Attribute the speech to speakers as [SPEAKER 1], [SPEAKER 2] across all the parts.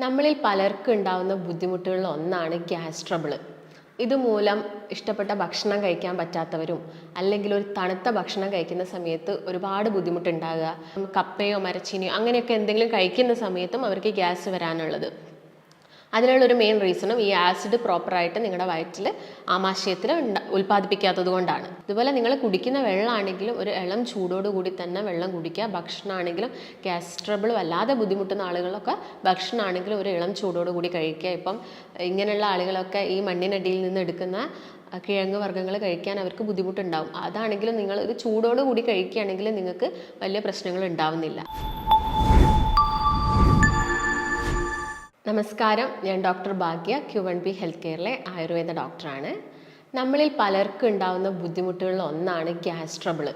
[SPEAKER 1] നമ്മളിൽ പലർക്കും ഉണ്ടാകുന്ന ബുദ്ധിമുട്ടുകളിൽ ഒന്നാണ് ഗ്യാസ് ട്രബിൾ. ഇതുമൂലം ഇഷ്ടപ്പെട്ട ഭക്ഷണം കഴിക്കാൻ പറ്റാത്തവരും അല്ലെങ്കിൽ ഒരു തണുത്ത ഭക്ഷണം കഴിക്കുന്ന സമയത്ത് ഒരുപാട് ബുദ്ധിമുട്ടുണ്ടാകുക, കപ്പയോ മരച്ചീനിയോ അങ്ങനെയൊക്കെ എന്തെങ്കിലും കഴിക്കുന്ന സമയത്തും അവർക്ക് ഗ്യാസ് വരാനുള്ളത്. അതിനുള്ളൊരു മെയിൻ റീസണും ഈ ആസിഡ് പ്രോപ്പറായിട്ട് നിങ്ങളുടെ വയറ്റിൽ ആമാശയത്തിൽ ഉൽപ്പാദിപ്പിക്കാത്തത് കൊണ്ടാണ്. അതുപോലെ നിങ്ങൾ കുടിക്കുന്ന വെള്ളമാണെങ്കിലും ഒരു ഇളം ചൂടോടുകൂടി തന്നെ വെള്ളം കുടിക്കുക. ഭക്ഷണമാണെങ്കിലും ഗ്യാസ് ട്രബിൾ വല്ലാതെ ബുദ്ധിമുട്ടുന്ന ആളുകളൊക്കെ ഭക്ഷണമാണെങ്കിലും ഒരു ഇളം ചൂടോടുകൂടി കഴിക്കുക. ഇപ്പം ഇങ്ങനെയുള്ള ആളുകളൊക്കെ ഈ മണ്ണിനടിയിൽ നിന്ന് എടുക്കുന്ന കിഴങ്ങ് വർഗ്ഗങ്ങൾ കഴിക്കാൻ അവർക്ക് ബുദ്ധിമുട്ടുണ്ടാവും. അതാണെങ്കിലും നിങ്ങൾ ഇത് ചൂടോടുകൂടി കഴിക്കുകയാണെങ്കിൽ നിങ്ങൾക്ക് വലിയ പ്രശ്നങ്ങൾ ഉണ്ടാവുന്നില്ല. നമസ്കാരം, ഞാൻ ഡോക്ടർ ഭാഗ്യ, Q1B ഹെൽത്ത് കെയറിലെ ആയുർവേദ ഡോക്ടറാണ്. നമ്മളിൽ പലർക്കും ഉണ്ടാകുന്ന ബുദ്ധിമുട്ടുകളിൽ ഒന്നാണ് ഗ്യാസ് ട്രബിൾ.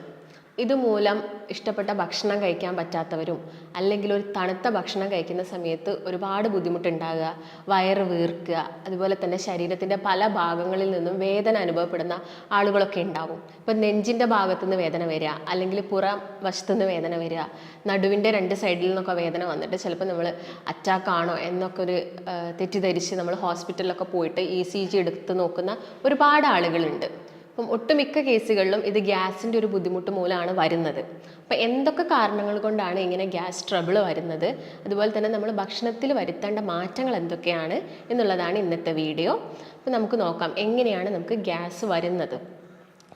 [SPEAKER 1] ഇതുമൂലം ഇഷ്ടപ്പെട്ട ഭക്ഷണം കഴിക്കാൻ പറ്റാത്തവരും അല്ലെങ്കിൽ ഒരു തണുത്ത ഭക്ഷണം കഴിക്കുന്ന സമയത്ത് ഒരുപാട് ബുദ്ധിമുട്ടുണ്ടാകുക, വയറ് വീർക്കുക, അതുപോലെ തന്നെ ശരീരത്തിൻ്റെ പല ഭാഗങ്ങളിൽ നിന്നും വേദന അനുഭവപ്പെടുന്ന ആളുകളൊക്കെ ഉണ്ടാവും. ഇപ്പം നെഞ്ചിൻ്റെ ഭാഗത്തുനിന്ന് വേദന വരിക, അല്ലെങ്കിൽ പുറം വശത്തുനിന്ന് വേദന വരിക, നടുവിൻ്റെ രണ്ട് സൈഡിൽ നിന്നൊക്കെ വേദന വന്നിട്ട് ചിലപ്പോൾ നമ്മൾ അറ്റാക്കാണോ എന്നൊക്കെ ഒരു തെറ്റിദ്ധരിച്ച് നമ്മൾ ഹോസ്പിറ്റലിലൊക്കെ പോയിട്ട് ECG എടുത്ത് നോക്കുന്ന ഒരുപാട് ആളുകളുണ്ട്. അപ്പം ഒട്ടുമിക്ക കേസുകളിലും ഇത് ഗ്യാസിൻ്റെ ഒരു ബുദ്ധിമുട്ട് മൂലമാണ് വരുന്നത്. അപ്പോൾ എന്തൊക്കെ കാരണങ്ങൾ കൊണ്ടാണ് ഇങ്ങനെ ഗ്യാസ് ട്രബിൾ വരുന്നത്, അതുപോലെ തന്നെ നമ്മൾ ഭക്ഷണത്തിൽ വരുത്തേണ്ട മാറ്റങ്ങൾ എന്തൊക്കെയാണ് എന്നുള്ളതാണ് ഇന്നത്തെ വീഡിയോ. അപ്പോൾ നമുക്ക് നോക്കാം എങ്ങനെയാണ് നമുക്ക് ഗ്യാസ് വരുന്നത്.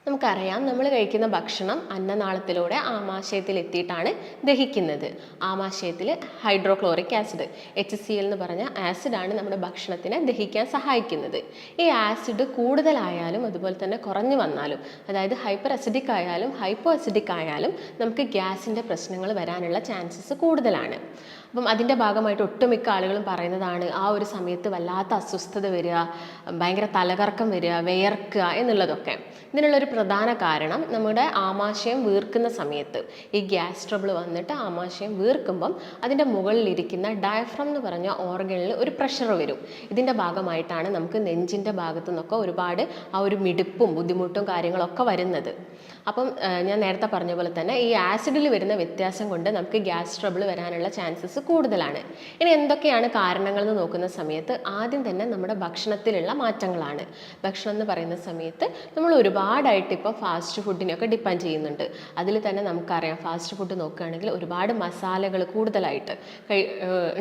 [SPEAKER 1] നമുക്കറിയാം, നമ്മൾ കഴിക്കുന്ന ഭക്ഷണം അന്നനാളത്തിലൂടെ ആമാശയത്തിൽ എത്തിയിട്ടാണ് ദഹിക്കുന്നത്. ആമാശയത്തിൽ ഹൈഡ്രോക്ലോറിക് ആസിഡ് HCl എന്ന് പറഞ്ഞ ആസിഡാണ് നമ്മുടെ ഭക്ഷണത്തിനെ ദഹിക്കാൻ സഹായിക്കുന്നത്. ഈ ആസിഡ് കൂടുതലായാലും അതുപോലെ തന്നെ കുറഞ്ഞു വന്നാലും, അതായത് ഹൈപ്പർ അസിഡിക് ആയാലും ഹൈപ്പോ അസിഡിക് ആയാലും നമുക്ക് ഗ്യാസിൻ്റെ പ്രശ്നങ്ങൾ വരാനുള്ള ചാൻസസ് കൂടുതലാണ്. അപ്പം അതിൻ്റെ ഭാഗമായിട്ട് ഒട്ടുമിക്ക ആളുകളും പറയുന്നതാണ് ആ ഒരു സമയത്ത് വല്ലാത്ത അസ്വസ്ഥത വരിക, ഭയങ്കര തലകറക്കം വരിക, വിയർക്കുക എന്നുള്ളതൊക്കെ. ഇതിനുള്ളൊരു പ്രധാന കാരണം നമ്മുടെ ആമാശയം വീർക്കുന്ന സമയത്ത് ഈ ഗ്യാസ് ട്രബിൾ വന്നിട്ട് ആമാശയം വീർക്കുമ്പം അതിൻ്റെ മുകളിലിരിക്കുന്ന ഡയഫ്രം എന്ന് പറഞ്ഞ ഓർഗനിൽ ഒരു പ്രഷർ വരും. ഇതിൻ്റെ ഭാഗമായിട്ടാണ് നമുക്ക് നെഞ്ചിൻ്റെ ഭാഗത്തു നിന്നൊക്കെ ഒരുപാട് ആ ഒരു മിടിപ്പും ബുദ്ധിമുട്ടും കാര്യങ്ങളൊക്കെ വരുന്നത്. അപ്പം ഞാൻ നേരത്തെ പറഞ്ഞ പോലെ തന്നെ ഈ ആസിഡിൽ വരുന്ന വ്യത്യാസം കൊണ്ട് നമുക്ക് ഗ്യാസ് ട്രബിൾ വരാനുള്ള ചാൻസസ് കൂടുതലാണ്. ഇനി എന്തൊക്കെയാണ് കാരണങ്ങൾ എന്ന് നോക്കുന്ന സമയത്ത് ആദ്യം തന്നെ നമ്മുടെ ഭക്ഷണത്തിലുള്ള മാറ്റങ്ങളാണ്. ഭക്ഷണം എന്ന് പറയുന്ന സമയത്ത് നമ്മൾ ഒരുപാടായിട്ട് ഇപ്പോൾ ഫാസ്റ്റ് ഫുഡിനെയൊക്കെ ഡിപ്പെൻഡ് ചെയ്യുന്നുണ്ട്. അതിൽ തന്നെ നമുക്കറിയാം, ഫാസ്റ്റ് ഫുഡ് നോക്കുകയാണെങ്കിൽ ഒരുപാട് മസാലകൾ കൂടുതലായിട്ട്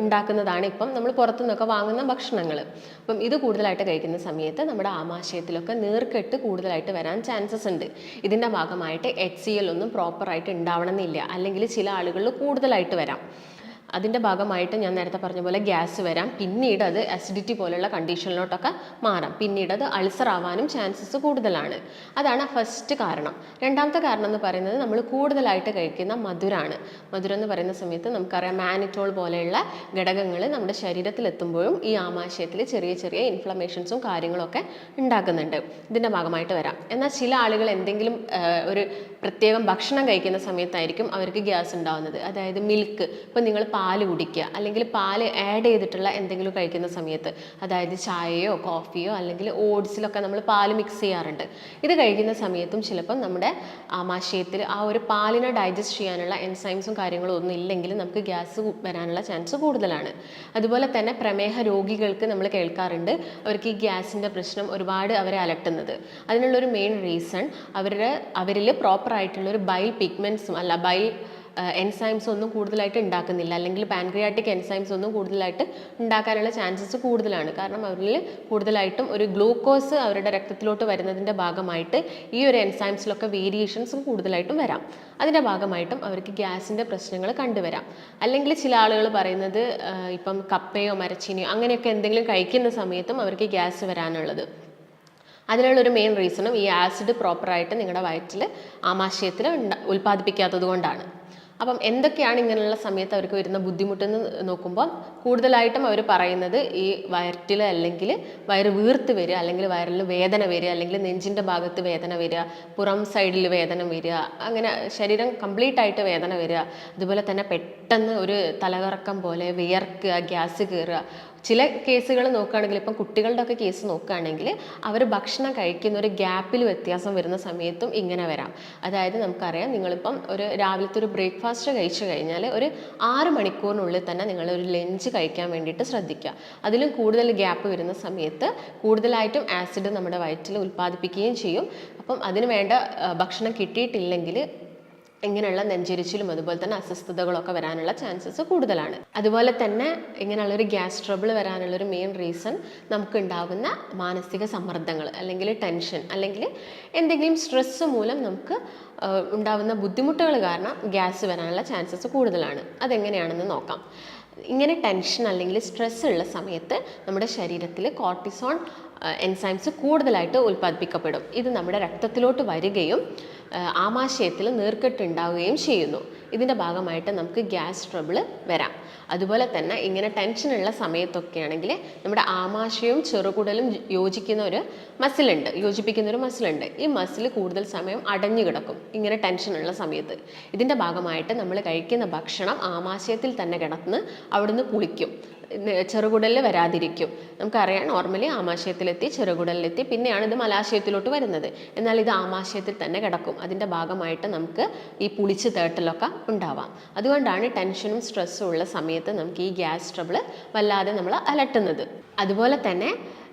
[SPEAKER 1] ഉണ്ടാക്കുന്നതാണ് ഇപ്പം നമ്മൾ പുറത്തുനിന്നൊക്കെ വാങ്ങുന്ന ഭക്ഷണങ്ങൾ. അപ്പം ഇത് കൂടുതലായിട്ട് കഴിക്കുന്ന സമയത്ത് നമ്മുടെ ആമാശയത്തിലൊക്കെ നീർക്കെട്ട് കൂടുതലായിട്ട് വരാൻ ചാൻസസ് ഉണ്ട്. ഇതിൻ്റെ ഭാഗമായിട്ട് HCl ഒന്നും പ്രോപ്പറായിട്ട് ഉണ്ടാവണമെന്നില്ല, അല്ലെങ്കിൽ ചില ആളുകളിൽ കൂടുതലായിട്ട് വരാം. അതിൻ്റെ ഭാഗമായിട്ട് ഞാൻ നേരത്തെ പറഞ്ഞ പോലെ ഗ്യാസ് വരാം, പിന്നീട് അത് അസിഡിറ്റി പോലുള്ള കണ്ടീഷനിലോട്ടൊക്കെ മാറാം, പിന്നീട് അത് അൾസർ ആവാനും ചാൻസസ് കൂടുതലാണ്. അതാണ് ഫസ്റ്റ് കാരണം. രണ്ടാമത്തെ കാരണം എന്ന് പറയുന്നത് നമ്മൾ കൂടുതലായിട്ട് കഴിക്കുന്ന മധുരമാണ്. മധുരം എന്ന് പറയുന്ന സമയത്ത് നമുക്കറിയാം, മാനിറ്റോൾ പോലെയുള്ള ഘടകങ്ങൾ നമ്മുടെ ശരീരത്തിലെത്തുമ്പോഴും ഈ ആമാശയത്തിൽ ചെറിയ ചെറിയ ഇൻഫ്ലമേഷൻസും കാര്യങ്ങളൊക്കെ ഉണ്ടാക്കുന്നുണ്ട്. ഇതിൻ്റെ ഭാഗമായിട്ട് വരാം. എന്നാൽ ചില ആളുകൾ എന്തെങ്കിലും ഒരു പ്രത്യേകം ഭക്ഷണം കഴിക്കുന്ന സമയത്തായിരിക്കും അവർക്ക് ഗ്യാസ് ഉണ്ടാകുന്നത്. അതായത് മിൽക്ക്, ഇപ്പം നിങ്ങൾ പാല് കുടിക്കുക, അല്ലെങ്കിൽ പാല് ആഡ് ചെയ്തിട്ടുള്ള എന്തെങ്കിലും കഴിക്കുന്ന സമയത്ത്, അതായത് ചായയോ കോഫിയോ അല്ലെങ്കിൽ ഓട്സിലൊക്കെ നമ്മൾ പാല് മിക്സ് ചെയ്യാറുണ്ട്. ഇത് കഴിക്കുന്ന സമയത്തും ചിലപ്പം നമ്മുടെ ആമാശയത്തിൽ ആ ഒരു പാലിനെ ഡൈജസ്റ്റ് ചെയ്യാനുള്ള എൻസൈംസും കാര്യങ്ങളും ഒന്നും ഇല്ലെങ്കിൽ നമുക്ക് ഗ്യാസ് വരാനുള്ള ചാൻസ് കൂടുതലാണ്. അതുപോലെ തന്നെ പ്രമേഹ രോഗികൾക്ക് നമ്മൾ കേൾക്കാറുണ്ട് അവർക്ക് ഈ ഗ്യാസിൻ്റെ പ്രശ്നം ഒരുപാട് അവരെ അലട്ടുന്നത്. അതിനുള്ളൊരു മെയിൻ റീസൺ അവരിൽ പ്രോപ്പറായിട്ടുള്ളൊരു ബൈൽ പിഗ്മെൻറ്റ്സും അല്ല ബൈൽ എൻസൈംസ് ഒന്നും കൂടുതലായിട്ട് ഉണ്ടാക്കുന്നില്ല, അല്ലെങ്കിൽ പാൻക്രിയാറ്റിക് എൻസൈംസ് ഒന്നും കൂടുതലായിട്ട് ഉണ്ടാക്കാനുള്ള ചാൻസസ് കൂടുതലാണ്. കാരണം അവരിൽ കൂടുതലായിട്ടും ഒരു ഗ്ലൂക്കോസ് അവരുടെ രക്തത്തിലോട്ട് വരുന്നതിൻ്റെ ഭാഗമായിട്ട് ഈ ഒരു എൻസൈംസിലൊക്കെ വേരിയേഷൻസും കൂടുതലായിട്ടും വരാം. അതിൻ്റെ ഭാഗമായിട്ടും അവർക്ക് ഗ്യാസിൻ്റെ പ്രശ്നങ്ങൾ കണ്ടുവരാം. അല്ലെങ്കിൽ ചില ആളുകൾ പറയുന്നത് ഇപ്പം കപ്പയോ മരച്ചീനിയോ അങ്ങനെയൊക്കെ എന്തെങ്കിലും കഴിക്കുന്ന സമയത്തും അവർക്ക് ഗ്യാസ് വരാനുള്ളത്. അതിനുള്ളൊരു മെയിൻ റീസണും ഈ ആസിഡ് പ്രോപ്പറായിട്ട് നിങ്ങളുടെ വയറ്റിൽ ആമാശയത്തിൽ ഉൽപ്പാദിപ്പിക്കാത്തത് കൊണ്ടാണ്. അപ്പം എന്തൊക്കെയാണ് ഇങ്ങനെയുള്ള സമയത്ത് അവർക്ക് വരുന്ന ബുദ്ധിമുട്ടെന്ന് നോക്കുമ്പോൾ കൂടുതലായിട്ടും അവർ പറയുന്നത് ഈ വയറ്റിൽ അല്ലെങ്കിൽ വയറ് വീർത്ത് വരിക, അല്ലെങ്കിൽ വയറിൽ വേദന വരിക, അല്ലെങ്കിൽ നെഞ്ചിൻ്റെ ഭാഗത്ത് വേദന വരിക, പുറം സൈഡിൽ വേദന വരിക, അങ്ങനെ ശരീരം കംപ്ലീറ്റ് ആയിട്ട് വേദന വരിക. അതുപോലെ തന്നെ പെട്ടെന്ന് ഒരു തലകറക്കം പോലെ വിയർക്കുക, ഗ്യാസ് കയറുക, ചില കേസുകൾ നോക്കുകയാണെങ്കിൽ ഇപ്പം കുട്ടികളുടെ ഒക്കെ കേസ് നോക്കുകയാണെങ്കിൽ അവർ ഭക്ഷണം കഴിക്കുന്ന ഒരു ഗ്യാപ്പിൽ വ്യത്യാസം വരുന്ന സമയത്തും ഇങ്ങനെ വരാം. അതായത് നമുക്കറിയാം, നിങ്ങളിപ്പം ഒരു രാവിലത്തെ ഒരു ബ്രേക്ക്ഫാസ്റ്റ് കഴിച്ചു കഴിഞ്ഞാൽ ഒരു 6 മണിക്കൂറിനുള്ളിൽ തന്നെ നിങ്ങൾ ഒരു ലഞ്ച് കഴിക്കാൻ വേണ്ടിയിട്ട് ശ്രദ്ധിക്കുക. അതിലും കൂടുതൽ ഗ്യാപ്പ് വരുന്ന സമയത്ത് കൂടുതലായിട്ടും ആസിഡ് നമ്മുടെ വയറ്റിൽ ഉൽപ്പാദിപ്പിക്കുകയും ചെയ്യും. അപ്പം അതിന് വേണ്ട ഭക്ഷണം കിട്ടിയിട്ടില്ലെങ്കിൽ ഇങ്ങനെയുള്ള നെഞ്ചരിച്ചിലും അതുപോലെ തന്നെ അസ്വസ്ഥതകളൊക്കെ വരാനുള്ള ചാൻസസ് കൂടുതലാണ്. അതുപോലെ തന്നെ ഇങ്ങനെയുള്ളൊരു ഗ്യാസ് ട്രബിൾ വരാനുള്ളൊരു മെയിൻ റീസൺ നമുക്കുണ്ടാകുന്ന മാനസിക സമ്മർദ്ദങ്ങൾ, അല്ലെങ്കിൽ ടെൻഷൻ, അല്ലെങ്കിൽ എന്തെങ്കിലും സ്ട്രെസ്സ് മൂലം നമുക്ക് ഉണ്ടാകുന്ന ബുദ്ധിമുട്ടുകൾ കാരണം ഗ്യാസ് വരാനുള്ള ചാൻസസ് കൂടുതലാണ്. അതെങ്ങനെയാണെന്ന് നോക്കാം. ഇങ്ങനെ ടെൻഷൻ അല്ലെങ്കിൽ സ്ട്രെസ് ഉള്ള സമയത്ത് നമ്മുടെ ശരീരത്തിൽ കോർട്ടിസോൺ എൻസൈംസ് കൂടുതലായിട്ട് ഉൽപ്പാദിപ്പിക്കപ്പെടും. ഇത് നമ്മുടെ രക്തത്തിലോട്ട് വരികയും ആമാശയത്തിൽ നീർക്കെട്ടുണ്ടാവുകയും ചെയ്യുന്നു. ഇതിൻ്റെ ഭാഗമായിട്ട് നമുക്ക് ഗ്യാസ് ട്രബിൾ വരാം. അതുപോലെ തന്നെ ഇങ്ങനെ ടെൻഷനുള്ള സമയത്തൊക്കെ ആണെങ്കിൽ നമ്മുടെ ആമാശയവും ചെറുകുടലും യോജിപ്പിക്കുന്ന ഒരു മസിലുണ്ട്. ഈ മസിൽ കൂടുതൽ സമയം അടഞ്ഞു കിടക്കും ഇങ്ങനെ ടെൻഷനുള്ള സമയത്ത്. ഇതിൻ്റെ ഭാഗമായിട്ട് നമ്മൾ കഴിക്കുന്ന ഭക്ഷണം ആമാശയത്തിൽ തന്നെ കിടന്ന് അവിടുന്ന് പുളിക്കും, ചെറുകുടലിൽ വരാതിരിക്കും. നമുക്കറിയാം, നോർമലി ആമാശയത്തിലെത്തി ചെറുകുടലിലെത്തി പിന്നെയാണ് ഇത് മലാശയത്തിലോട്ട് വരുന്നത്. എന്നാൽ ഇത് ആമാശയത്തിൽ തന്നെ കിടക്കും. അതിൻ്റെ ഭാഗമായിട്ട് നമുക്ക് ഈ പുളിച്ച് തേട്ടലൊക്കെ ഉണ്ടാവാം. അതുകൊണ്ടാണ് ടെൻഷനും സ്ട്രെസ്സും ഉള്ള സമയത്ത് നമുക്ക് ഈ ഗ്യാസ് ട്രബിൾ വല്ലാതെ നമ്മൾ അലട്ടുന്നത്. അതുപോലെ തന്നെ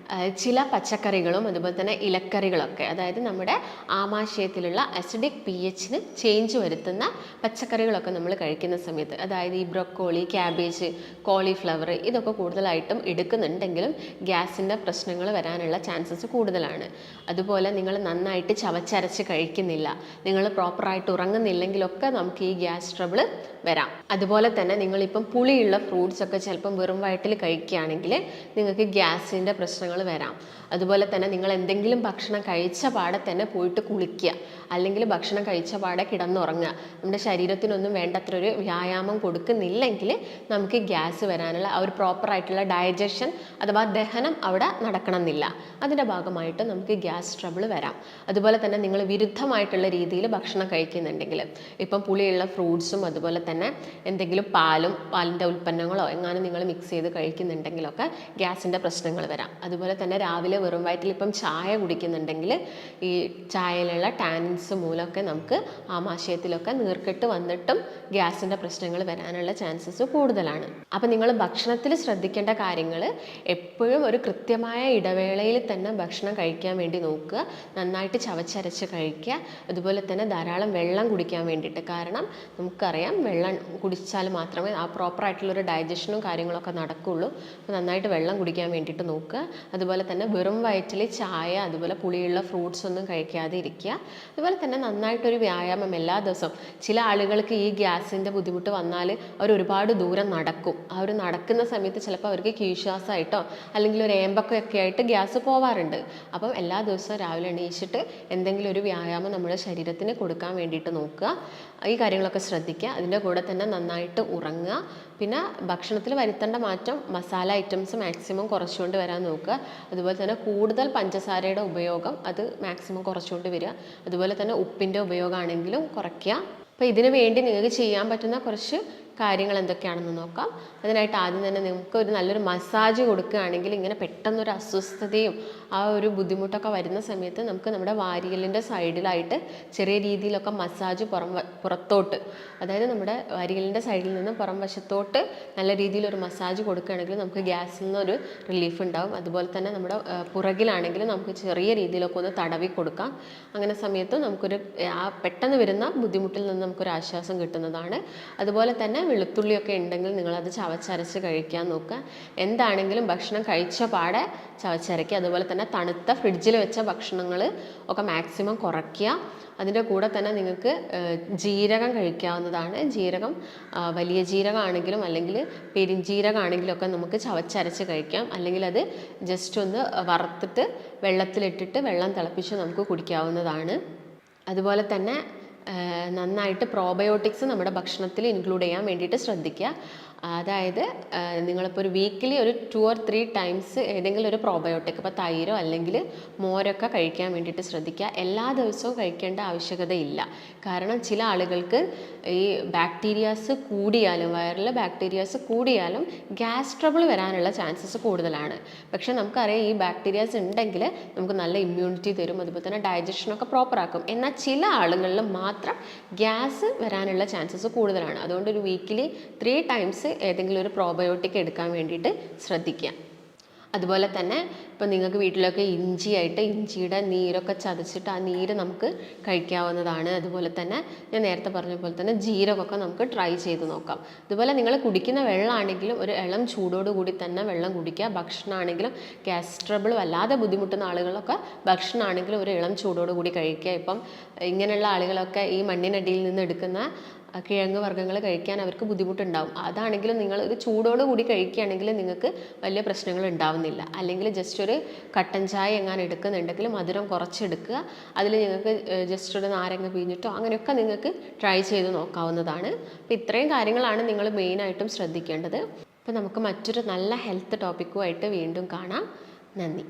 [SPEAKER 1] ചില പച്ചക്കറികളും അതുപോലെ തന്നെ ഇലക്കറികളൊക്കെ, അതായത് നമ്മുടെ ആമാശയത്തിലുള്ള അസിഡിക് pH ചേഞ്ച് വരുത്തുന്ന പച്ചക്കറികളൊക്കെ നമ്മൾ കഴിക്കുന്ന സമയത്ത്, അതായത് ഈ ബ്രൊക്കോളി, ക്യാബേജ്, കോളിഫ്ലവർ ഇതൊക്കെ കൂടുതലായിട്ടും എടുക്കുന്നുണ്ടെങ്കിലും ഗ്യാസിൻ്റെ പ്രശ്നങ്ങൾ വരാനുള്ള ചാൻസസ് കൂടുതലാണ്. അതുപോലെ നിങ്ങൾ നന്നായിട്ട് ചവച്ചരച്ച് കഴിക്കുന്നില്ല, നിങ്ങൾ പ്രോപ്പറായിട്ട് ഉറങ്ങുന്നില്ലെങ്കിലൊക്കെ നമുക്ക് ഈ ഗ്യാസ് ട്രബിൾ വരാം. അതുപോലെ തന്നെ നിങ്ങളിപ്പം പുളിയുള്ള ഫ്രൂട്ട്സ് ഒക്കെ ചിലപ്പം വെറും വയറ്റിൽ കഴിക്കുകയാണെങ്കിൽ നിങ്ങൾക്ക് ഗ്യാസിൻ്റെ പ്രശ്നങ്ങൾ വരാം. അതുപോലെ തന്നെ നിങ്ങൾ എന്തെങ്കിലും ഭക്ഷണം കഴിച്ച പാടെ തന്നെ പോയിട്ട് കുളിക്കുക, അല്ലെങ്കിൽ ഭക്ഷണം കഴിച്ച പാടെ കിടന്നുറങ്ങുക. നമ്മുടെ ശരീരത്തിനൊന്നും വേണ്ടത്ര ഒരു വ്യായാമം കൊടുക്കുന്നില്ലെങ്കിൽ നമുക്ക് ഗ്യാസ് വരാനുള്ള ആ ഒരു പ്രോപ്പറായിട്ടുള്ള ഡൈജഷൻ അഥവാ ദഹനം അവിടെ നടക്കണമെന്നില്ല. അതിൻ്റെ ഭാഗമായിട്ട് നമുക്ക് ഗ്യാസ് ട്രബിൾ വരാം. അതുപോലെ തന്നെ നിങ്ങൾ വിരുദ്ധമായിട്ടുള്ള രീതിയിൽ ഭക്ഷണം കഴിക്കുന്നുണ്ടെങ്കിൽ, ഇപ്പം പുളിയുള്ള ഫ്രൂട്ട്സും അതുപോലെ തന്നെ എന്തെങ്കിലും പാലിൻ്റെ ഉൽപ്പന്നങ്ങളോ എങ്ങാനും നിങ്ങൾ മിക്സ് ചെയ്ത് കഴിക്കുന്നുണ്ടെങ്കിലൊക്കെ ഗ്യാസിൻ്റെ പ്രശ്നങ്ങൾ വരാം. അതുപോലെ തന്നെ രാവിലെ വെറും വയറ്റിൽ ഇപ്പം ചായ കുടിക്കുന്നുണ്ടെങ്കിൽ ഈ ചായയിലുള്ള ടാനിൻസ് മൂലമൊക്കെ നമുക്ക് ആമാശയത്തിലൊക്കെ നീർക്കെട്ട് വന്നിട്ടും ഗ്യാസിൻ്റെ പ്രശ്നങ്ങൾ വരാനുള്ള ചാൻസസ് കൂടുതലാണ്. അപ്പം നിങ്ങൾ ഭക്ഷണത്തിൽ ശ്രദ്ധിക്കേണ്ട കാര്യങ്ങൾ, എപ്പോഴും ഒരു കൃത്യമായ ഇടവേളയിൽ തന്നെ ഭക്ഷണം കഴിക്കാൻ വേണ്ടി നോക്കുക, നന്നായിട്ട് ചവച്ചരച്ച് കഴിക്കുക. അതുപോലെ തന്നെ ധാരാളം വെള്ളം കുടിക്കാൻ വേണ്ടിയിട്ട്, കാരണം നമുക്കറിയാം വെള്ളം കുടിച്ചാൽ മാത്രമേ ആ പ്രോപ്പറായിട്ടുള്ളൊരു ഡൈജഷനും കാര്യങ്ങളൊക്കെ നടക്കുകയുള്ളൂ. അപ്പോൾ നന്നായിട്ട് വെള്ളം കുടിക്കാൻ വേണ്ടിയിട്ട് നോക്കുക. അതുപോലെ തന്നെ വെറും വയറ്റിൽ ചായ അതുപോലെ പുളിയുള്ള ഫ്രൂട്ട്സ് ഒന്നും കഴിക്കാതെ ഇരിക്കുക. അതുപോലെ തന്നെ നന്നായിട്ടൊരു വ്യായാമം എല്ലാ ദിവസവും. ചില ആളുകൾക്ക് ഈ ഗ്യാസിൻ്റെ ബുദ്ധിമുട്ട് വന്നാൽ അവർ ഒരുപാട് ദൂരം നടക്കും. ആ ഒരു നടക്കുന്ന സമയത്ത് ചിലപ്പോൾ അവർക്ക് കീഴ്ശ്വാസമായിട്ടോ അല്ലെങ്കിൽ ഒരു ഏമ്പൊക്കെ ആയിട്ട് ഗ്യാസ് പോവാറുണ്ട്. അപ്പം എല്ലാ ദിവസവും രാവിലെ എണീച്ചിട്ട് എന്തെങ്കിലും ഒരു വ്യായാമം നമ്മുടെ ശരീരത്തിന് കൊടുക്കാൻ വേണ്ടിയിട്ട് നോക്കുക. ഈ കാര്യങ്ങളൊക്കെ ശ്രദ്ധിക്കുക. അതിൻ്റെ കൂടെ തന്നെ നന്നായിട്ട് ഉറങ്ങുക. പിന്നെ ഭക്ഷണത്തിൽ വരുത്തേണ്ട മാറ്റം, മസാല ഐറ്റംസ് മാക്സിമം കുറച്ചുകൊണ്ട് വരാൻ നോക്കുക. അതുപോലെ തന്നെ കൂടുതൽ പഞ്ചസാരയുടെ ഉപയോഗം അത് മാക്സിമം കുറച്ചുകൊണ്ട് വരിക. അതുപോലെ തന്നെ ഉപ്പിൻ്റെ ഉപയോഗമാണെങ്കിലും കുറയ്ക്കുക. അപ്പോൾ ഇതിനു വേണ്ടി നിങ്ങൾക്ക് ചെയ്യാൻ പറ്റുന്ന കുറച്ച് കാര്യങ്ങൾ എന്തൊക്കെയാണെന്ന് നോക്കാം. അതിനായിട്ട് ആദ്യം തന്നെ നിങ്ങൾക്ക് ഒരു നല്ലൊരു മസാജ് കൊടുക്കുകയാണെങ്കിൽ ഇങ്ങനെ പെട്ടെന്നൊരു അസ്വസ്ഥതയും ആ ഒരു ബുദ്ധിമുട്ടൊക്കെ വരുന്ന സമയത്ത് നമുക്ക് നമ്മുടെ വാരിയലിൻ്റെ സൈഡിലായിട്ട് ചെറിയ രീതിയിലൊക്കെ മസാജ് പുറത്തോട്ട്, അതായത് നമ്മുടെ വാരിയലിൻ്റെ സൈഡിൽ നിന്ന് പുറം വശത്തോട്ട് നല്ല രീതിയിലൊരു മസാജ് കൊടുക്കുകയാണെങ്കിൽ നമുക്ക് ഗ്യാസിൽ നിന്നൊരു റിലീഫ് ഉണ്ടാവും. അതുപോലെ തന്നെ നമ്മുടെ പുറകിലാണെങ്കിൽ നമുക്ക് ചെറിയ രീതിയിലൊക്കെ ഒന്ന് തടവി കൊടുക്കാം. അങ്ങനെ സമയത്ത് നമുക്കൊരു ആ പെട്ടെന്ന് വരുന്ന ബുദ്ധിമുട്ടിൽ നിന്ന് നമുക്കൊരു ആശ്വാസം കിട്ടുന്നതാണ്. അതുപോലെ തന്നെ വെളുത്തുള്ളിയൊക്കെ ഉണ്ടെങ്കിൽ നിങ്ങളത് ചവച്ചരച്ച് കഴിക്കാൻ നോക്കുക. എന്താണെങ്കിലും ഭക്ഷണം കഴിച്ച പാടെ ചവച്ചരയ്ക്കുക. അതുപോലെ തന്നെ തണുത്ത ഫ്രിഡ്ജിൽ വെച്ച ഭക്ഷണങ്ങൾ ഒക്കെ മാക്സിമം കുറയ്ക്കുക. അതിൻ്റെ കൂടെ തന്നെ നിങ്ങൾക്ക് ജീരകം കഴിക്കാവുന്നതാണ്. ജീരകം വലിയ ജീരകമാണെങ്കിലും അല്ലെങ്കിൽ പെരിഞ്ജീരകമാണെങ്കിലും ഒക്കെ നമുക്ക് ചവച്ചരച്ച് കഴിക്കാം. അല്ലെങ്കിൽ അത് ജസ്റ്റ് ഒന്ന് വറുത്തിട്ട് വെള്ളത്തിലിട്ടിട്ട് വെള്ളം തിളപ്പിച്ച് നമുക്ക് കുടിക്കാവുന്നതാണ്. അതുപോലെ തന്നെ നന്നായിട്ട് പ്രോബയോട്ടിക്സ് നമ്മുടെ ഭക്ഷണത്തിൽ ഇൻക്ലൂഡ് ചെയ്യാൻ വേണ്ടിയിട്ട് ശ്രദ്ധിക്കുക. അതായത് നിങ്ങളിപ്പോൾ ഒരു വീക്കിലി ഒരു 2 or 3 ടൈംസ് ഏതെങ്കിലും ഒരു പ്രോബയോട്ടിക്, ഇപ്പോൾ തൈരോ അല്ലെങ്കിൽ മോരൊക്കെ കഴിക്കാൻ വേണ്ടിയിട്ട് ശ്രദ്ധിക്കുക. എല്ലാ ദിവസവും കഴിക്കേണ്ട ആവശ്യകതയില്ല. കാരണം ചില ആളുകൾക്ക് ഈ ബാക്ടീരിയാസ് കൂടിയാലും, വയറിൽ ബാക്ടീരിയാസ് കൂടിയാലും ഗ്യാസ് ട്രബിൾ വരാനുള്ള ചാൻസസ് കൂടുതലാണ്. പക്ഷേ നമുക്കറിയാം ഈ ബാക്ടീരിയാസ് ഉണ്ടെങ്കിൽ നമുക്ക് നല്ല ഇമ്മ്യൂണിറ്റി തരും, അതുപോലെ തന്നെ ഡൈജഷനൊക്കെ പ്രോപ്പറാക്കും. എന്നാൽ ചില ആളുകളിൽ മാത്രം ഗ്യാസ് വരാനുള്ള ചാൻസസ് കൂടുതലാണ്. അതുകൊണ്ട് ഒരു വീക്കിലി 3 ടൈംസ് ഏതെങ്കിലും ഒരു പ്രോബയോട്ടിക് എടുക്കാൻ വേണ്ടിയിട്ട് ശ്രദ്ധിക്കുക. അതുപോലെ തന്നെ ഇപ്പോൾ നിങ്ങൾക്ക് വീട്ടിലൊക്കെ ഇഞ്ചിയുടെ നീരൊക്കെ ചതച്ചിട്ട് ആ നീര് നമുക്ക് കഴിക്കാവുന്നതാണ്. അതുപോലെ തന്നെ ഞാൻ നേരത്തെ പറഞ്ഞ പോലെ തന്നെ ജീരകമൊക്കെ നമുക്ക് ട്രൈ ചെയ്ത് നോക്കാം. അതുപോലെ നിങ്ങൾ കുടിക്കുന്ന വെള്ളമാണെങ്കിലും ഒരു ഇളം ചൂടോടുകൂടി തന്നെ വെള്ളം കുടിക്കുക. ഭക്ഷണമാണെങ്കിലും ഗ്യാസ് ട്രബിൾ വല്ലാതെ ബുദ്ധിമുട്ടുന്ന ആളുകളൊക്കെ ഭക്ഷണമാണെങ്കിലും ഒരു ഇളം ചൂടോടുകൂടി കഴിക്കുക. ഇപ്പം ഇങ്ങനെയുള്ള ആളുകളൊക്കെ ഈ മണ്ണിനടിയിൽ നിന്ന് എടുക്കുന്ന കിഴങ്ങ് വർഗ്ഗങ്ങൾ കഴിക്കാൻ അവർക്ക് ബുദ്ധിമുട്ടുണ്ടാവും. അതാണെങ്കിലും നിങ്ങൾ ഒരു ചൂടോട് കൂടി കഴിക്കുകയാണെങ്കിൽ നിങ്ങൾക്ക് വലിയ പ്രശ്നങ്ങൾ ഉണ്ടാവുന്നില്ല. അല്ലെങ്കിൽ ജസ്റ്റ് ഒരു കട്ടൻ ചായ എങ്ങാനും എടുക്കുന്നുണ്ടെങ്കിൽ മധുരം കുറച്ചെടുക്കുക. അതിൽ നിങ്ങൾക്ക് ജസ്റ്റ് ഒരു നാരങ്ങ പിഴിഞ്ഞിട്ടോ അങ്ങനെയൊക്കെ നിങ്ങൾക്ക് ട്രൈ ചെയ്ത് നോക്കാവുന്നതാണ്. അപ്പോൾ ഇത്രയും കാര്യങ്ങളാണ് നിങ്ങൾ മെയിനായിട്ടും ശ്രദ്ധിക്കേണ്ടത്. അപ്പോൾ നമുക്ക് മറ്റൊരു നല്ല ഹെൽത്ത് ടോപ്പിക്കുമായിട്ട് വീണ്ടും കാണാം. നന്ദി.